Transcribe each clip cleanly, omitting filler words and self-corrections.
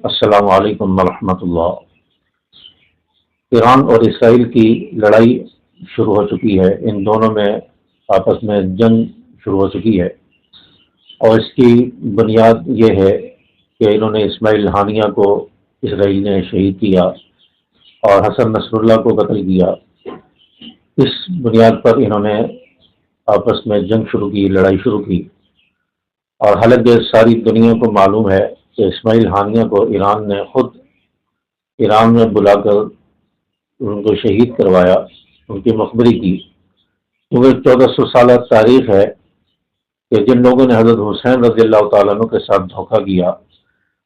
السلام علیکم ورحمۃ اللہ۔ ایران اور اسرائیل کی لڑائی شروع ہو چکی ہے، ان دونوں میں آپس میں جنگ شروع ہو چکی ہے، اور اس کی بنیاد یہ ہے کہ انہوں نے اسماعیل ہانیہ کو اسرائیل نے شہید کیا اور حسن نصر اللہ کو قتل کیا۔ اس بنیاد پر انہوں نے آپس میں جنگ شروع کی، لڑائی شروع کی، اور حالانکہ ساری دنیا کو معلوم ہے کہ اسماعیل ہانیہ کو ایران نے خود ایران میں بلا کر ان کو شہید کروایا، ان کی مقبری کی، کیونکہ 1400 سالہ تاریخ ہے کہ جن لوگوں نے حضرت حسین رضی اللہ تعالیٰ عنہ کے ساتھ دھوکہ کیا،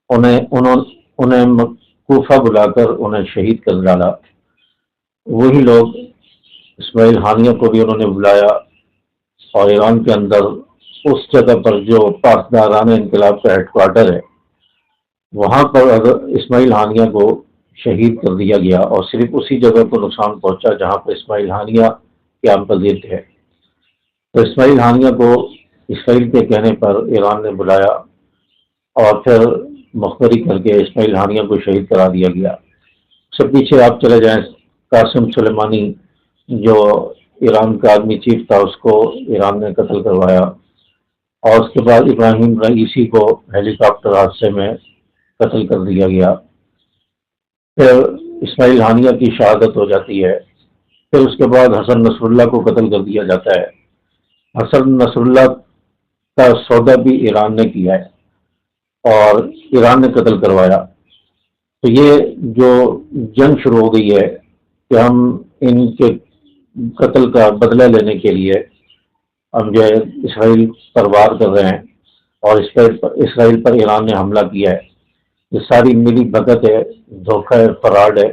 انہیں کوفہ بلا کر انہیں شہید کر ڈالا۔ وہی لوگ اسماعیل ہانیہ کو بھی انہوں نے بلایا، اور ایران کے اندر اس جگہ پر جو پاسداران انقلاب کا ہیڈ کوارٹر ہے، وہاں پر اسماعیل ہانیہ کو شہید کر دیا گیا، اور صرف اسی جگہ کو نقصان پہنچا جہاں پر اسماعیل ہانیہ قیام پذیر تھے۔ تو اسماعیل ہانیہ کو اسرائیل کے کہنے پر ایران نے بلایا، اور پھر مخبری کر کے اسماعیل ہانیہ کو شہید کرا دیا گیا۔ اس سے پیچھے آپ چلے جائیں، قاسم سلیمانی جو ایران کا آرمی چیف تھا، اس کو ایران نے قتل کروایا، اور اس کے بعد ابراہیم رئیسی کو ہیلی کاپٹر حادثے میں قتل کر دیا گیا۔ پھر اسماعیل ہانیہ کی شہادت ہو جاتی ہے، پھر اس کے بعد حسن نصر اللہ کو قتل کر دیا جاتا ہے۔ حسن نصر اللہ کا سودا بھی ایران نے کیا ہے اور ایران نے قتل کروایا۔ تو یہ جو جنگ شروع ہو گئی ہے کہ ہم ان کے قتل کا بدلہ لینے کے لیے ہم جو ہے اسرائیل پر وار کر رہے ہیں، اور اسرائیل پر ایران نے حملہ کیا ہے، یہ ساری ملی بھگت ہے، دھوکہ ہے، فراڈ ہے،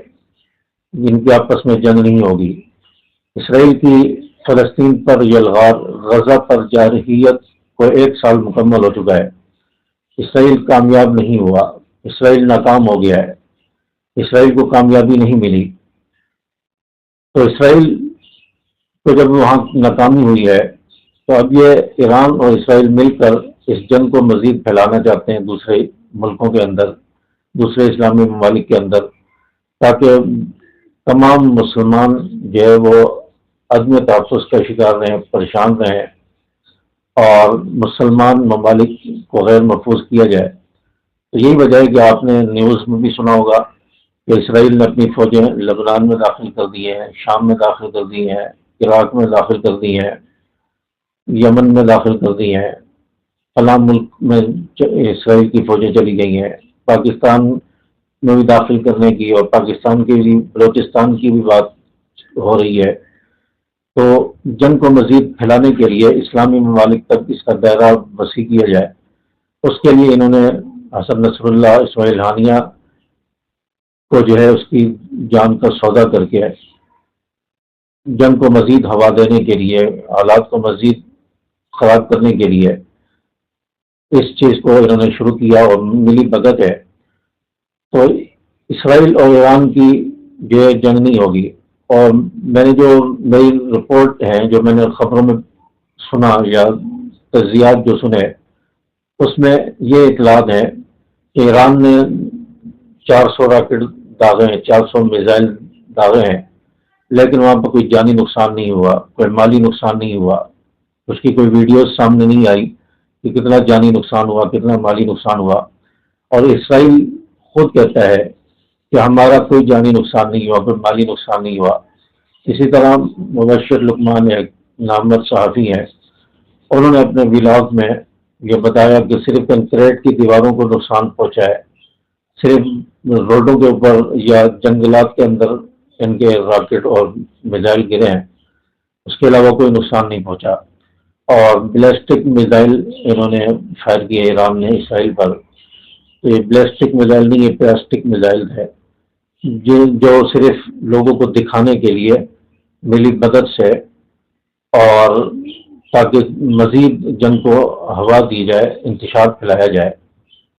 ان کی آپس میں جنگ نہیں ہوگی۔ اسرائیل کی فلسطین پر یلغار، غزہ پر جارحیت کو 1 سال مکمل ہو چکا ہے۔ اسرائیل کامیاب نہیں ہوا، اسرائیل ناکام ہو گیا ہے، اسرائیل کو کامیابی نہیں ملی۔ تو اسرائیل کو جب وہاں ناکامی ہوئی ہے، تو اب یہ ایران اور اسرائیل مل کر اس جنگ کو مزید پھیلانا چاہتے ہیں دوسرے ملکوں کے اندر، دوسرے اسلامی ممالک کے اندر، تاکہ تمام مسلمان جو ہے وہ عدم تحفظ کا شکار رہیں، پریشان رہیں، اور مسلمان ممالک کو غیر محفوظ کیا جائے۔ تو یہی وجہ ہے کہ آپ نے نیوز میں بھی سنا ہوگا کہ اسرائیل نے اپنی فوجیں لبنان میں داخل کر دی ہیں، شام میں داخل کر دی ہیں، عراق میں داخل کر دی ہیں، یمن میں داخل کر دی ہیں، فلاں ملک میں اسرائیل کی فوجیں چلی گئی ہیں، پاکستان میں بھی داخل کرنے کی، اور پاکستان کی بھی، بلوچستان کی بھی بات ہو رہی ہے۔ تو جنگ کو مزید پھیلانے کے لیے اسلامی ممالک تک اس کا دائرہ وسیع کیا جائے، اس کے لیے انہوں نے حسن نصر اللہ، اسماعیل ہانیہ کو جو ہے اس کی جان کا سودا کر کے جنگ کو مزید ہوا دینے کے لیے، حالات کو مزید خراب کرنے کے لیے اس چیز کو انہوں نے شروع کیا، اور ملی بھگت ہے۔ تو اسرائیل اور ایران کی جو ہے جنگ نہیں ہوگی، اور میں نے جو نئی رپورٹ ہیں، جو میں نے خبروں میں سنا یا تجزیات جو سنے، اس میں یہ اطلاعات ہیں کہ ایران نے 400 راکٹ داغے ہیں، 400 میزائل داغے ہیں، لیکن وہاں پر کوئی جانی نقصان نہیں ہوا، کوئی مالی نقصان نہیں ہوا، اس کی کوئی ویڈیوز سامنے نہیں آئی کہ کتنا جانی نقصان ہوا، کتنا مالی نقصان ہوا۔ اور اسرائیل خود کہتا ہے کہ ہمارا کوئی جانی نقصان نہیں ہوا، کوئی مالی نقصان نہیں ہوا۔ اسی طرح مبشر لقمان ایک نامور صحافی ہیں، انہوں نے اپنے ولاگ میں یہ بتایا کہ صرف کنکریٹ کی دیواروں کو نقصان پہنچا ہے، صرف روڈوں کے اوپر یا جنگلات کے اندر ان کے راکٹ اور میزائل گرے ہیں، اس کے علاوہ کوئی نقصان نہیں پہنچا۔ اور بلیسٹک میزائل انہوں نے فائر کیے ایران نے اسرائیل پر، تو یہ بلیسٹک میزائل نہیں، یہ پلاسٹک میزائل ہے، جو صرف لوگوں کو دکھانے کے لیے ملی بھگت سے، اور تاکہ مزید جنگ کو ہوا دی جائے، انتشار پھیلایا جائے۔